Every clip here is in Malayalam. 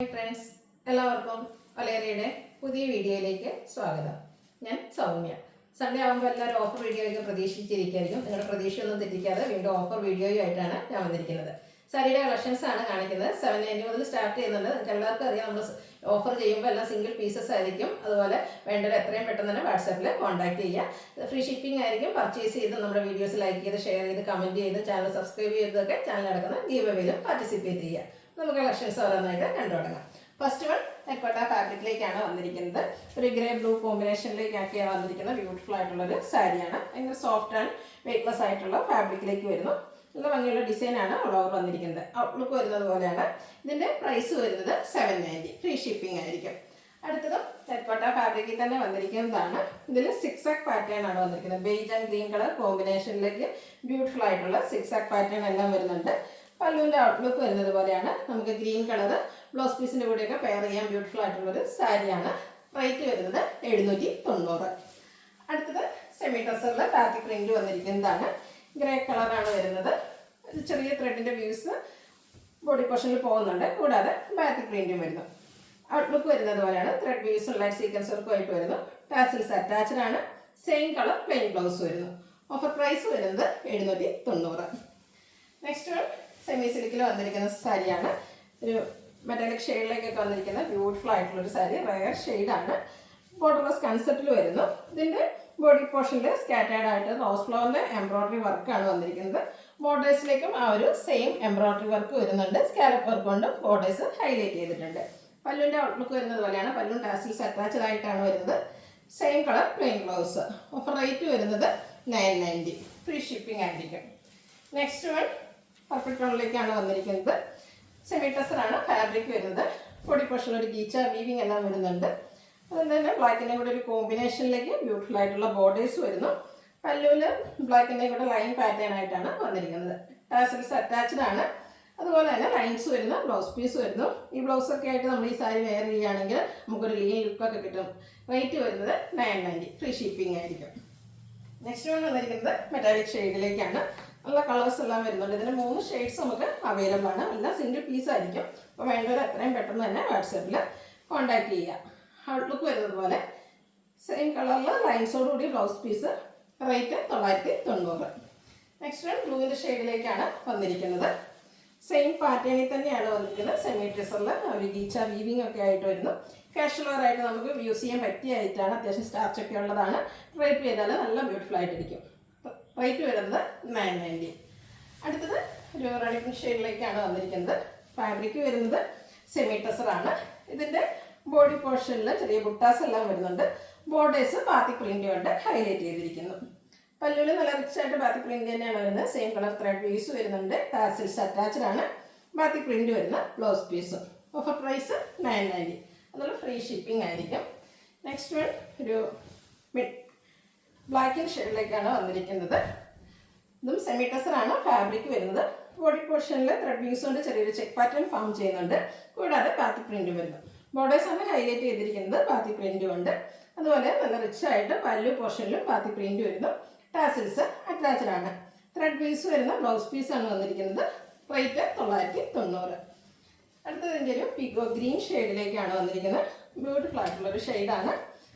ഹായ് ഫ്രണ്ട്സ്, എല്ലാവർക്കും വലേറിയുടെ പുതിയ വീഡിയോയിലേക്ക് സ്വാഗതം. ഞാൻ സൗമ്യ. സൺഡേ ആകുമ്പോൾ എല്ലാവരും ഓഫർ വീഡിയോയൊക്കെ പ്രതീക്ഷിച്ചിരിക്കുകയായിരിക്കും. നിങ്ങളുടെ പ്രതീക്ഷയൊന്നും തെറ്റിക്കാതെ വീണ്ടും ഓഫർ വീഡിയോയുമായിട്ടാണ് ഞാൻ വന്നിരിക്കുന്നത്. സാരിയുടെ കളക്ഷൻസ് ആണ് കാണിക്കുന്നത്. 790 മുതൽ സ്റ്റാർട്ട് ചെയ്യുന്നുണ്ട്. നിങ്ങൾക്ക് എല്ലാവർക്കും അറിയാം, നമ്മൾ ഓഫർ ചെയ്യുമ്പോൾ എല്ലാം സിംഗിൾ പീസസ് ആയിരിക്കും. അതുപോലെ വേണ്ടത് എത്രയും പെട്ടെന്ന് തന്നെ വാട്സാപ്പിൽ കോൺടാക്ട് ചെയ്യുക. ഫ്രീ ഷിപ്പിംഗ് ആയിരിക്കും. പർച്ചേസ് ചെയ്ത് നമ്മുടെ വീഡിയോസ് ലൈക്ക് ചെയ്ത് ഷെയർ ചെയ്ത് കമൻറ്റ് ചെയ്ത് ചാനൽ സബ്സ്ക്രൈബ് ചെയ്തൊക്കെ ചാനൽ നടക്കുന്ന ഗീവ് അവേയിലും പാർട്ടിസിപ്പേറ്റ് ചെയ്യുക. നമുക്ക് കളക്ഷൻസ് ഓരോന്നായിട്ട് കണ്ടു തുടങ്ങാം. ഫസ്റ്റ് വൺ നെക്കോട്ട ഫാബ്രിക്കിലേക്കാണ് വന്നിരിക്കുന്നത്. ഒരു ഗ്രേ ബ്ലൂ കോമ്പിനേഷനിലേക്കൊക്കെയാണ് വന്നിരിക്കുന്നത്. ബ്യൂട്ടിഫുൾ ആയിട്ടുള്ളൊരു സാരിയാണ്. ഭയങ്കര സോഫ്റ്റ് ആൻഡ് വെയ്റ്റ്ലെസ് ആയിട്ടുള്ള ഫാബ്രിക്കിലേക്ക് വരുന്നു. നല്ല ഭംഗിയുള്ള ഡിസൈനാണ് ഓൾ ഓവർ വന്നിരിക്കുന്നത്. ഔട്ട്ലുക്ക് വരുന്നത് പോലെയാണ്. ഇതിൻ്റെ പ്രൈസ് വരുന്നത് 790. ഫ്രീ ഷിപ്പിംഗ് ആയിരിക്കും. അടുത്തതും നെക്കോട്ട ഫാബ്രിക്കിൽ തന്നെ വന്നിരിക്കുന്നതാണ്. ഇതിൽ സിക്സാക് പാറ്റേൺ ആണ് വന്നിരിക്കുന്നത്. ബേജ് ആൻഡ് ഗ്രീൻ കളർ കോമ്പിനേഷനിലേക്ക് ബ്യൂട്ടിഫുൾ ആയിട്ടുള്ള സിക്സാക് പാറ്റേൺ എല്ലാം വരുന്നുണ്ട്. പല്ലുവിൻ്റെ ഔട്ട്ലുക്ക് വരുന്നത് പോലെയാണ്. നമുക്ക് ഗ്രീൻ കളർ ബ്ലൗസ് പീസിൻ്റെ കൂടെയൊക്കെ പെയർ ചെയ്യാൻ ബ്യൂട്ടിഫുൾ ആയിട്ടുള്ളൊരു സാരിയാണ്. റേറ്റ് വരുന്നത് 790. അടുത്തത് സെമി ടസറിൽ ബാത്തിക് പ്രിന്റ് വന്നിരിക്കുന്നതാണ്. ഗ്രേ കളറാണ് വരുന്നത്. ഒരു ചെറിയ ത്രെഡിൻ്റെ വ്യൂസ് ബോഡി പോർഷനിൽ പോകുന്നുണ്ട്. കൂടാതെ ബാത്തിക് പ്രിന്റും വരുന്നു. ഔട്ട്ലുക്ക് വരുന്നത് പോലെയാണ്. ത്രെഡ് വ്യൂസും ലൈറ്റ് സീക്വൻസ് വർക്കും ആയിട്ട് വരുന്നു. ടാസിൽസ് അറ്റാച്ച്ഡ് ആണ്. സെയിം കളർ പ്ലെയിൻ ബ്ലൗസ് വരുന്നു. ഓഫർ പ്രൈസ് വരുന്നത് 790. നെക്സ്റ്റ് വൺ സെമി സിൽക്കിൽ വന്നിരിക്കുന്ന സാരിയാണ്. ഒരു മെറ്റാലിക് ഷെയ്ഡിലേക്കൊക്കെ വന്നിരിക്കുന്ന ബ്യൂട്ടിഫുൾ ആയിട്ടുള്ളൊരു സാരി. റയർ ഷെയ്ഡാണ്. ബോർഡർലെസ് കൺസെപ്റ്റിൽ വരുന്നു. ഇതിൻ്റെ ബോഡി പോർഷനിൽ സ്കാറ്റേർഡ് ആയിട്ട് റോസ് ഫ്ലവറിൻ്റെ എംബ്രോയ്ഡറി വർക്കാണ് വന്നിരിക്കുന്നത്. ബോർഡേഴ്സിലേക്കും ആ ഒരു സെയിം എംബ്രോയ്ഡറി വർക്ക് വരുന്നുണ്ട്. സ്കാലപ്പ് വർക്ക് കൊണ്ടും ബോർഡേഴ്സ് ഹൈലൈറ്റ് ചെയ്തിട്ടുണ്ട്. പല്ലുവിൻ്റെ ഔട്ട്ലുക്ക് വരുന്നത് പോലെയാണ്. പല്ലും ടാസിൽസ് അറ്റാച്ച്ഡ് ആയിട്ടാണ് വരുന്നത്. Same colour plain blouse. Offer rate വരുന്നത് 990. ഫ്രീ ഷിപ്പിംഗ് ആയിരിക്കും. നെക്സ്റ്റ് വൺ പർപ്പിൾ ടോണിലേക്കാണ് വന്നിരിക്കുന്നത്. സെമി ടസറാണ് ഫാബ്രിക് വരുന്നത്. ബോഡി പോർഷനിൽ ഒരു ഗീച്ച വീവിങ് എല്ലാം വരുന്നുണ്ട്. അതുകൊണ്ട് തന്നെ ബ്ലാക്കിൻ്റെ കൂടെ ഒരു കോമ്പിനേഷനിലേക്ക് ബ്യൂട്ടിഫുൾ ആയിട്ടുള്ള ബോർഡേഴ്സ് വരുന്നു. പല്ലുവിൽ ബ്ലാക്കിൻ്റെ കൂടെ ലൈൻ പാറ്റേൺ ആയിട്ടാണ് വന്നിരിക്കുന്നത്. ടാസൽസ് അറ്റാച്ച്ഡ് ആണ്. അതുപോലെ തന്നെ ലൈൻസ് വരുന്ന ബ്ലൗസ് പീസ് വരുന്നു. ഈ ബ്ലൗസൊക്കെ ആയിട്ട് നമ്മൾ ഈ സാരി വെയർ ചെയ്യുകയാണെങ്കിൽ നമുക്കൊരു ലീൻ ലുക്കൊക്കെ കിട്ടും. റേറ്റ് വരുന്നത് 990. ഫ്രീ ഷിപ്പിംഗ് ആയിരിക്കും. നെക്സ്റ്റ് വൺ വന്നിരിക്കുന്നത് മെറ്റാലിക് ഷെയ്ഡിലേക്കാണ്. നല്ല കളേഴ്സ് എല്ലാം വരുന്നുണ്ട്. ഇതിന് 3 ഷെയ്ഡ്സ് നമുക്ക് അവൈലബിൾ ആണ്. എല്ലാം സിംഗിൾ പീസ് ആയിരിക്കും. അപ്പോൾ വേണ്ടവർ എത്രയും പെട്ടെന്ന് തന്നെ വാട്സാപ്പിൽ കോൺടാക്ട് ചെയ്യുക. ഔട്ട്ലുക്ക് വരുന്നത് പോലെ സെയിം കളറിൽ ലൈൻസോടുകൂടി blouse piece. Rate 990. Next one ബ്ലൂവിൻ്റെ ഷെയ്ഡിലേക്കാണ് വന്നിരിക്കുന്നത്. സെയിം പാറ്റേണിൽ തന്നെയാണ് വന്നിരിക്കുന്നത്. സെമി ടസറിൽ ഒരു ഗീച്ച വീവിങ് ഒക്കെ ആയിട്ട് വരുന്നു. കാഷ്വൽ വെയർ ആയിട്ട് നമുക്ക് യൂസ് ചെയ്യാൻ പറ്റിയ ആയിട്ടാണ്. അത്യാവശ്യം സ്റ്റാർച്ച് ഒക്കെ ഉള്ളതാണ്. ഡ്രൈപ്പ് ചെയ്താൽ നല്ല ബ്യൂട്ടിഫുൾ ആയിട്ടിരിക്കും. റേറ്റ് വരുന്നത് 990. അടുത്തത് ഒരു റെഡിൻ ഷെയ്ഡിലേക്കാണ് വന്നിരിക്കുന്നത്. ഫാബ്രിക് വരുന്നത് സെമി ടസറാണ്. ഇതിൻ്റെ ബോഡി പോർഷനിൽ ചെറിയ ബുട്ടാസ് എല്ലാം വരുന്നുണ്ട്. ബോർഡേഴ്സ് ബാത്തിക് പ്രിന്റ് കൊണ്ട് ഹൈലൈറ്റ് ചെയ്തിരിക്കുന്നു. പല്ലുവിൽ നല്ല റിച്ച് ആയിട്ട് ബാത്തിക് പ്രിന്റ് തന്നെയാണ് വരുന്നത്. സെയിം കളർ ത്രെഡ് പീസ് വരുന്നുണ്ട്. ടാസിൽസ് അറ്റാച്ച്ഡ് ആണ്. ബാത്തിക് പ്രിന്റ് വരുന്ന ബ്ലൗസ് പീസും. Offer price 990. അതുപോലെ ഫ്രീ ഷിപ്പിംഗ് ആയിരിക്കും. നെക്സ്റ്റ് വൺ ഒരു ബ്ലാക്ക് ഷെയ്ഡിലേക്കാണ് വന്നിരിക്കുന്നത്. ഇതും സെമി ടസറാണ് ഫാബ്രിക് വരുന്നത്. ബോഡി പോർഷനിൽ ത്രെഡ് വ്യൂസ് കൊണ്ട് ചെറിയൊരു ചെക്ക് പാറ്റേൺ ഫോം ചെയ്യുന്നുണ്ട്. കൂടാതെ ബാത്തിക് പ്രിന്റ് വരുന്നു. ബോർഡേഴ്സാണ് ഹൈലൈറ്റ് ചെയ്തിരിക്കുന്നത് ബാത്തിക് പ്രിന്റ് കൊണ്ട്. അതുപോലെ നല്ല റിച്ച് ആയിട്ട് പല്ലു പോർഷനിലും ബാത്തിക് പ്രിന്റ് വരുന്നു. ടാസിൽസ് അറ്റാച്ച്ഡ് ആണ്. ത്രെഡ് പീസ് വരുന്ന ബ്ലൗസ് പീസാണ് വന്നിരിക്കുന്നത്. റേറ്റ് 990. അടുത്തതിൻ്റെ ഒരു പിഗോ ഗ്രീൻ ഷെയ്ഡിലേക്കാണ് വന്നിരിക്കുന്നത്. ബ്യൂട്ടിഫുൾ ആയിട്ടുള്ളൊരു ഷെയ്ഡാണ്.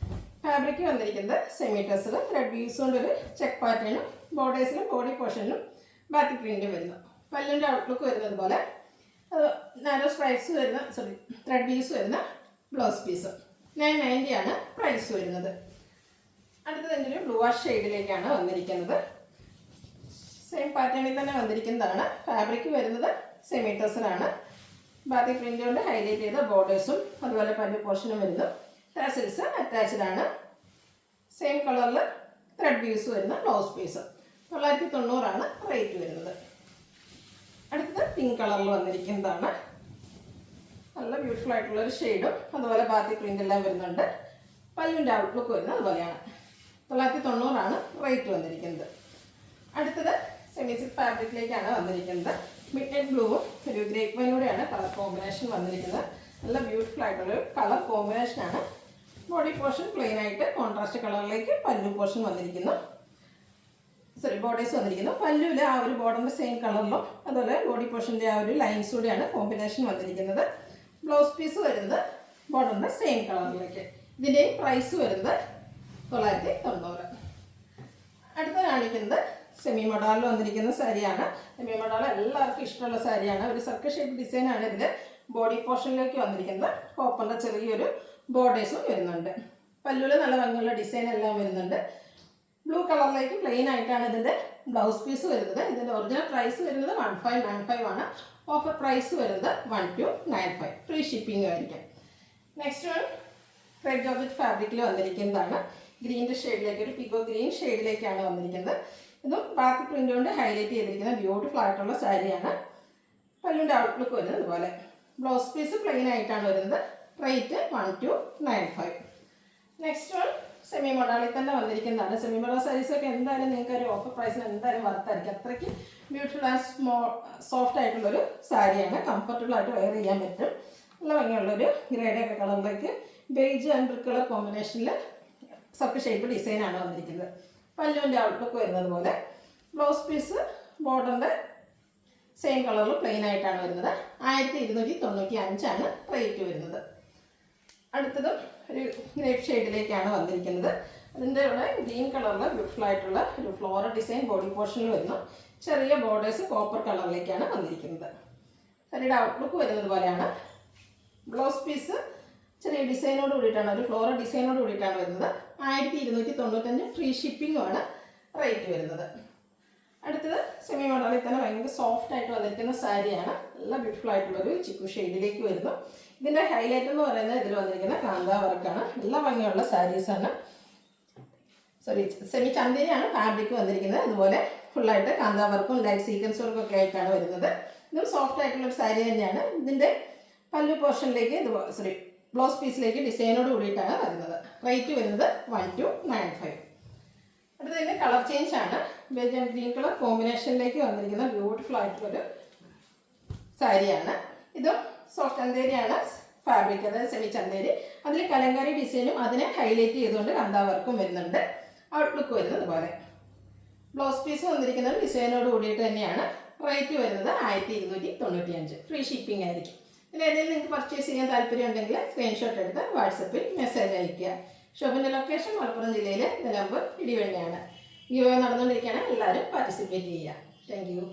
ഫാബ്രിക് വന്നിരിക്കുന്നത് സെമി ടസർ. ത്രെഡ് വ്യൂസ് കൊണ്ടൊരു ചെക്ക് പാറ്റേണും ബോർഡേഴ്സിലും ബോഡി പോർഷനിലും ബാത്തിക് പ്രിന്റ് വരുന്നു. പല്ലിൻ്റെ ഔട്ട്ലുക്ക് വരുന്നത് പോലെ നാരോ സ്ട്രൈപ്സ് വരുന്ന ത്രെഡ് വ്യൂസ് വരുന്ന ബ്ലൗസ് പീസ്. 990 ആണ് പ്രൈസ് വരുന്നത്. അടുത്തതിൻ്റെ ഒരു ബ്ലൂ വാഷ് ഷെയ്ഡിലേക്കാണ് വന്നിരിക്കുന്നത്. സെയിം പാറ്റേണിൽ തന്നെ വന്നിരിക്കുന്നതാണ്. ഫാബ്രിക് വരുന്നത് സെമി ടസറാണ്. ബാത്തിക് പ്രിന്റ് കൊണ്ട് ഹൈലൈറ്റ് ചെയ്ത ബോർഡേഴ്സും അതുപോലെ പല്ലു പോർഷനും വരുന്നു. ടാസിൽസ് അറ്റാച്ച്ഡ് ആണ്. സെയിം കളറിൽ ത്രെഡ് വ്യൂസ് വരുന്ന ബ്ലൗസ് പീസ്. 990 ആണ് റേറ്റ് വരുന്നത്. അടുത്തത് പിങ്ക് കളറിൽ വന്നിരിക്കുന്നതാണ്. നല്ല ബ്യൂട്ടിഫുൾ ആയിട്ടുള്ളൊരു ഷെയ്ഡും അതുപോലെ ബാത്തിക് പ്രിന്റ് എല്ലാം വരുന്നുണ്ട്. പല്ലുവിൻ്റെ ഔട്ട്ലുക്ക് വരുന്നത് അതുപോലെയാണ്. 990 ആണ് റേറ്റ് വന്നിരിക്കുന്നത്. അടുത്തത് സെമി സിൽക്ക് ഫാബ്രിക്കിലേക്കാണ് വന്നിരിക്കുന്നത്. മിഡ് നൈറ്റ് ബ്ലൂവും ഒരു ഗ്രേപ്പ് വൈനൂടെയാണ് കളർ കോമ്പിനേഷൻ വന്നിരിക്കുന്നത്. നല്ല ബ്യൂട്ടിഫുൾ ആയിട്ടുള്ളൊരു കളർ കോമ്പിനേഷനാണ്. ബോഡി പോർഷൻ പ്ലെയിൻ ആയിട്ട് കോൺട്രാസ്റ്റ് കളറിലേക്ക് പല്ലു പോർഷൻ വന്നിരിക്കുന്നു. ബോർഡേഴ്സ് വന്നിരിക്കുന്നു. പല്ലുവിൽ ആ ഒരു ബോർഡറിൻ്റെ സെയിം കളറിലും അതുപോലെ ബോഡി പോർഷൻ്റെ ആ ഒരു ലൈൻസൂടെയാണ് കോമ്പിനേഷൻ വന്നിരിക്കുന്നത്. ബ്ലൗസ് പീസ് വരുന്നത് ബോർഡറിൻ്റെ സെയിം കളറിലേക്ക്. ഇതിൻ്റെയും പ്രൈസ് വരുന്നത് 990. അടുത്ത കാണിക്കുന്നത് സെമി മൊഡാളിൽ വന്നിരിക്കുന്ന സാരിയാണ്. സെമി മൊഡാൾ എല്ലാവർക്കും ഇഷ്ടമുള്ള സാരിയാണ്. ഒരു സർക്കിൾ ഷേപ്പ് ഡിസൈനാണ് ഇതിൽ ബോഡി പോർഷനിലേക്ക് വന്നിരിക്കുന്നത്. കോപ്പറിൻ്റെ ചെറിയൊരു ബോർഡേഴ്സും വരുന്നുണ്ട്. പല്ലുവിൽ നല്ല ഭംഗിയുള്ള ഡിസൈൻ എല്ലാം വരുന്നുണ്ട്. ബ്ലൂ കളറിലേക്ക് പ്ലെയിൻ ആയിട്ടാണ് ഇതിൻ്റെ ബ്ലൗസ് പീസ് വരുന്നത്. ഇതിൻ്റെ ഒറിജിനൽ പ്രൈസ് വരുന്നത് 1595 ആണ്. ഓഫർ പ്രൈസ് വരുന്നത് 1295. ഫ്രീ ഷിപ്പിംഗ് ആയിരിക്കും. നെക്സ്റ്റ് വൺ റെഡ് ജോർജറ്റ് ഫാബ്രിക്കിൽ വന്നിരിക്കുന്നതാണ്. ഗ്രീൻ്റെ ഷെയ്ഡിലേക്ക്, ഒരു പിഗോ ഗ്രീൻ ഷെയ്ഡിലേക്കാണ് വന്നിരിക്കുന്നത്. ഇതും ബാക്ക് പ്രിൻ്റ് കൊണ്ട് ഹൈലൈറ്റ് ചെയ്തിരിക്കുന്ന ബ്യൂട്ടിഫുൾ ആയിട്ടുള്ള സാരിയാണ്. പല്ലുവിൻ്റെ ഔട്ട്ലുക്ക് വരുന്നത് ഇതുപോലെ. ബ്ലൗസ് പീസ് പ്ലെയിൻ ആയിട്ടാണ് വരുന്നത്. റേറ്റ് 1295. നെക്സ്റ്റ് വൺ സെമി മൊഡാളിൽ തന്നെ വന്നിരിക്കുന്നതാണ്. സെമി മൊഡാൾ സാരീസൊക്കെ എന്തായാലും നിങ്ങൾക്ക് ഒരു ഓഫർ പ്രൈസിന് എന്തായാലും വർത്തായിരിക്കും. അത്രയ്ക്ക് ബ്യൂട്ടിഫുൾ ആൻഡ് സോഫ്റ്റ് ആയിട്ടുള്ളൊരു സാരിയാണ്. കംഫർട്ടബിൾ ആയിട്ട് വെയർ ചെയ്യാൻ പറ്റും. നല്ല ഭംഗിയുള്ളൊരു ഗ്രേഡൊക്കെ കളറിലേക്ക് ബേജ് ആൻഡ് ബ്രിക്ക് കളർ കോമ്പിനേഷനിൽ സർക്കിൾ ഷേപ്പ് ഡിസൈനാണ് വന്നിരിക്കുന്നത്. പല്ലുവിൻ്റെ ഔട്ട്ലുക്ക് വരുന്നത് പോലെ. ബ്ലൗസ് പീസ് ബോർഡറിൻ്റെ സെയിം കളറിൽ പ്ലെയിൻ ആയിട്ടാണ് വരുന്നത്. 1295 റേറ്റ് വരുന്നത്. അടുത്തതും ഒരു ഗ്രേപ്പ് ഷെയ്ഡിലേക്കാണ് വന്നിരിക്കുന്നത്. അതിൻ്റെ ഇവിടെ ഗ്രീൻ കളറിൽ ബ്യൂട്ടിഫുൾ ആയിട്ടുള്ള ഒരു ഫ്ലോറൽ ഡിസൈൻ ബോഡി പോർഷനിൽ വരുന്നു. ചെറിയ ബോർഡേഴ്സ് കോപ്പർ കളറിലേക്കാണ് വന്നിരിക്കുന്നത്. സാരിയുടെ ഔട്ട്ലുക്ക് വരുന്നത് പോലെയാണ്. ബ്ലൗസ് പീസ് ചെറിയ ഡിസൈനോട് കൂടിയിട്ടാണ്, ഒരു ഫ്ലോറൽ ഡിസൈനോട് കൂടിയിട്ടാണ് വരുന്നത്. 1295 ഫ്രീ ഷിപ്പിങ്ങുമാണ് റേറ്റ് വരുന്നത്. അടുത്തത് സെമി മോഡലിൽ തന്നെ ഭയങ്കര സോഫ്റ്റ് ആയിട്ട് വന്നിരിക്കുന്ന സാരിയാണ്. നല്ല ബ്യൂട്ടിഫുൾ ആയിട്ടുള്ളൊരു ചിക്കു ഷെയ്ഡിലേക്ക് വരുന്നു. ഇതിൻ്റെ ഹൈലൈറ്റ് എന്ന് പറയുന്നത് ഇതിൽ വന്നിരിക്കുന്ന കാന്താ വർക്കാണ്. നല്ല ഭംഗിയുള്ള സാരീസാണ്. സെമി ചന്ദേരിയാണ് ഫാബ്രിക് വന്നിരിക്കുന്നത്. അതുപോലെ ഫുള്ളായിട്ട് കാന്താ വർക്കും ലൈറ്റ് സീക്വൻസ് വർക്കും ഒക്കെ ആയിട്ടാണ് വരുന്നത്. ഇതും സോഫ്റ്റ് ആയിട്ടുള്ളൊരു സാരി തന്നെയാണ്. ഇതിൻ്റെ പല്ലു പോർഷനിലേക്ക് ബ്ലൗസ് പീസിലേക്ക് ഡിസൈനോട് കൂടിയിട്ടാണ് വരുന്നത്. റേറ്റ് വരുന്നത് 1295. അടുത്ത ഇതിൻ്റെ കളർ ചേഞ്ച് ആണ്. ബേജ് ആൻഡ് ഗ്രീൻ കളർ കോമ്പിനേഷനിലേക്ക് വന്നിരിക്കുന്ന ബ്യൂട്ടിഫുൾ ആയിട്ടുള്ളൊരു സാരിയാണ്. ഇതും സോഫ്റ്റ് ചന്തേരിയാണ് ഫാബ്രിക്, അതായത് സെമി ചന്തേരി. അതിൽ കലങ്കാരി ഡിസൈനും അതിനെ ഹൈലൈറ്റ് ചെയ്തുകൊണ്ട് കാന്താ വർക്കും വരുന്നുണ്ട്. ഔട്ട്ലുക്ക് വരുന്നത് പോലെ. ബ്ലൗസ് പീസ് വന്നിരിക്കുന്നത് ഡിസൈനോട് കൂടിയിട്ട് തന്നെയാണ്. റേറ്റ് വരുന്നത് 1295. ഫ്രീ ഷിപ്പിംഗ് ആയിരിക്കും. പിന്നെ ഏതെങ്കിലും നിങ്ങൾക്ക് പർച്ചേസ് ചെയ്യാൻ താല്പര്യം ഉണ്ടെങ്കിൽ സ്ക്രീൻഷോട്ട് എടുത്ത് വാട്സപ്പിൽ മെസ്സേജ് അയയ്ക്കുക. ഷോപ്പിൻ്റെ ലൊക്കേഷൻ മലപ്പുറം ജില്ലയിലെ നിലമ്പൂർ ഇടിവെണ്ണയാണ്. ഗിവ് അവേ നടന്നുകൊണ്ടിരിക്കുകയാണ്. എല്ലാവരും പാർട്ടിസിപ്പേറ്റ് ചെയ്യുക. Thank you.